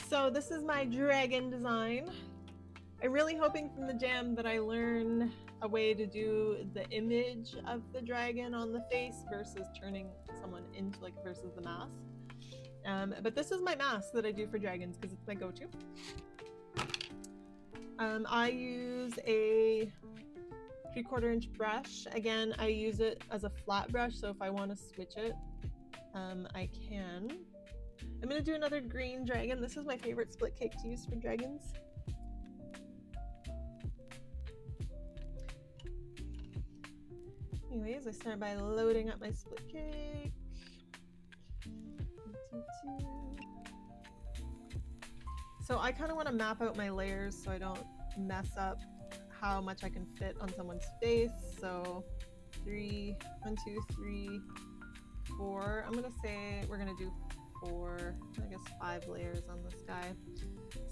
So this is my dragon design. I'm really hoping from the jam that I learn a way to do the image of the dragon on the face versus turning someone into versus the mask. But this is my mask that I do for dragons because it's my go-to. I use a 3/4 inch brush. Again, I use it as a flat brush, so if I want to switch it, I can. I'm going to do another green dragon. This is my favorite split cake to use for dragons. Anyways, I start by loading up my split cake. So I kind of want to map out my layers so I don't mess up how much I can fit on someone's face. So 1, 2, 3, 4. I'm gonna say we're gonna do 4, I guess 5 layers on this guy.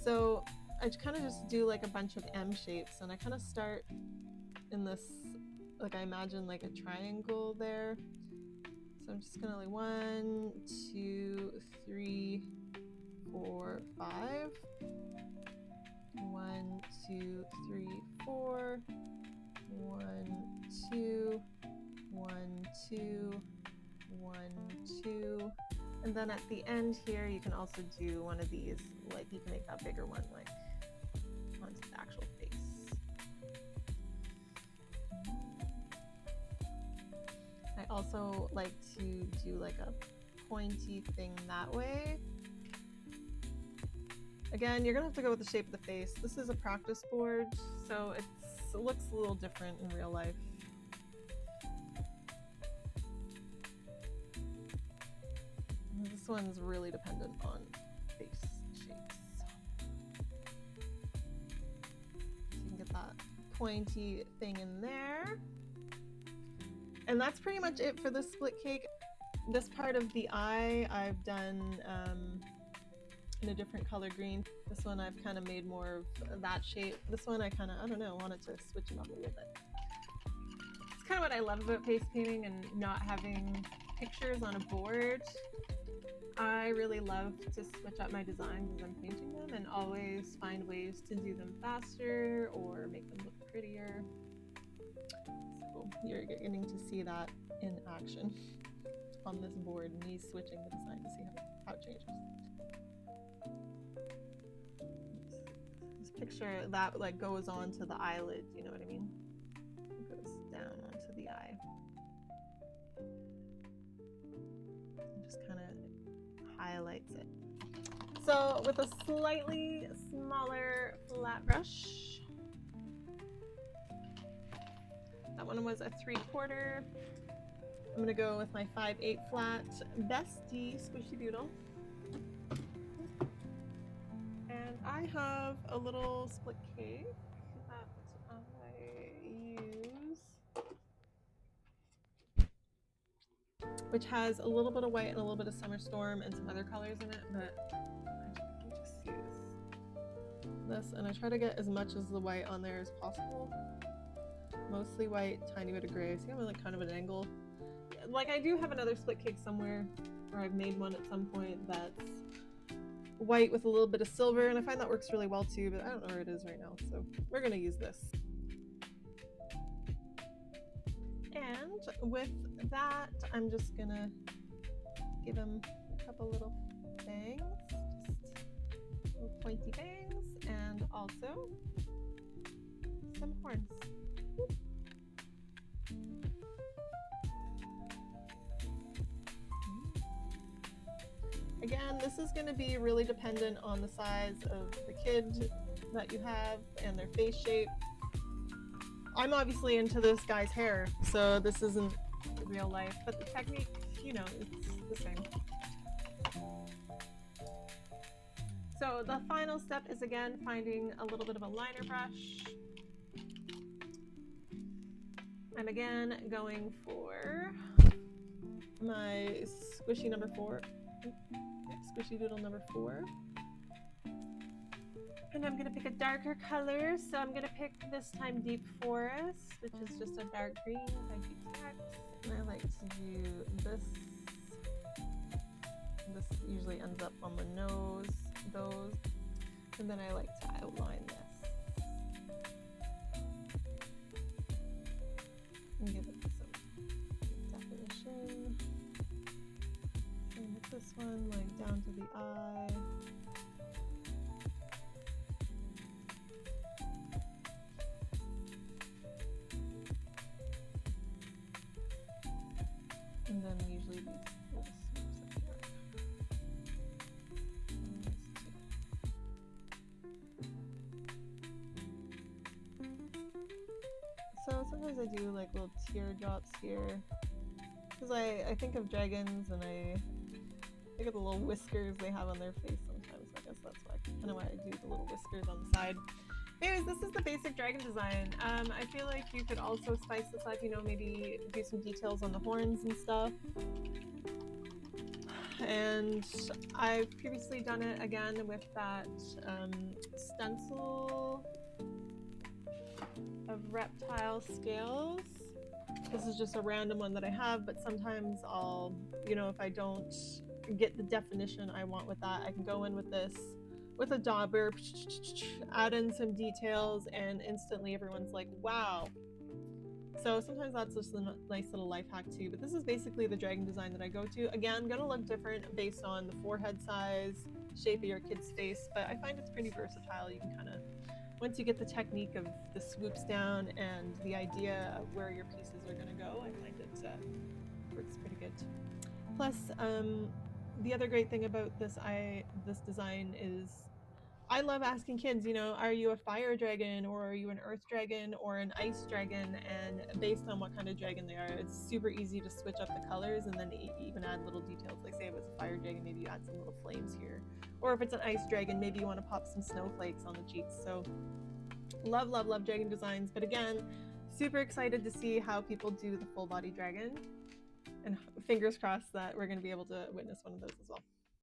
So I kind of just do like a bunch of M shapes, and I kind of start in this, like I imagine like a triangle there. So I'm just gonna like 1, 2, 3, 4, 5. 1, 2, 3, 4. 1, 2, 1, 2, 1, 2. And then at the end here, you can also do one of these, like you can make that bigger one, like onto the actual face. I also like to do like a pointy thing that way. Again, you're gonna have to go with the shape of the face. This is a practice board, so it looks a little different in real life. This one's really dependent on face shapes. So you can get that pointy thing in there. And that's pretty much it for this split cake. This part of the eye I've done in a different color green. This one I've kind of made more of that shape. This one I kind of, I don't know, wanted to switch it up a little bit. It's kind of what I love about face painting and not having pictures on a board. I really love to switch up my designs as I'm painting them and always find ways to do them faster or make them look prettier. So you're getting to see that in action on this board, me switching the design to see how it changes. This picture that like goes on to the eyelid, you know what I mean? It goes down onto the eye. And just kind of highlights it. So with a slightly smaller flat brush, that one was a 3/4. I'm gonna go with my 5/8 flat Bestie Squishy Doodle. And I have a little split cake that I use, which has a little bit of white and a little bit of Summer Storm and some other colors in it, but I just use this, and I try to get as much as the white on there as possible. Mostly white, tiny bit of gray. See, I'm like kind of an angle. Like I do have another split cake somewhere, or I've made one at some point that's white with a little bit of silver, and I find that works really well too, but I don't know where it is right now, so we're gonna use this. And with that, I'm just gonna give him a couple little bangs, just little pointy bangs, and also some horns. Again, this is going to be really dependent on the size of the kid that you have and their face shape. I'm obviously into this guy's hair, so this isn't real life, but the technique, you know, it's the same. So the final step is again finding a little bit of a liner brush. I'm again going for my squishy number 4. Squishy Doodle number 4. And I'm going to pick a darker color, so I'm going to pick this time Deep Forest, which is just a dark green by Deep Stacks. And I like to do this. This usually ends up on the nose, those. And then I like to outline this and give it some definition. Same with this one, like down to the eye. And then usually these little swoops up here. So sometimes I do like little teardrops here, because I think of dragons and I think of the little whiskers they have on their face sometimes. So I guess that's why kind of why I do the little whiskers on the side. Anyways, this is the basic dragon design. I feel like you could also spice this up, you know, maybe do some details on the horns and stuff. And I've previously done it again with that stencil of reptile scales. This is just a random one that I have, but sometimes I'll, you know, if I don't get the definition I want with that, I can go in with this with a dauber, add in some details, and instantly everyone's like, wow. So sometimes that's just a nice little life hack too, but this is basically the dragon design that I go to. Again, gonna look different based on the forehead size, shape of your kid's face, but I find it's pretty versatile. You can kind of, once you get the technique of the swoops down and the idea of where your pieces are gonna go, I find it works pretty good. Plus, the other great thing about this design is I love asking kids, you know, are you a fire dragon or are you an earth dragon or an ice dragon? And based on what kind of dragon they are, it's super easy to switch up the colors and then even add little details. Like say it was a fire dragon, maybe you add some little flames here. Or if it's an ice dragon, maybe you want to pop some snowflakes on the cheeks. So love, love, love dragon designs. But again, super excited to see how people do the full body dragon. And fingers crossed that we're going to be able to witness one of those as well.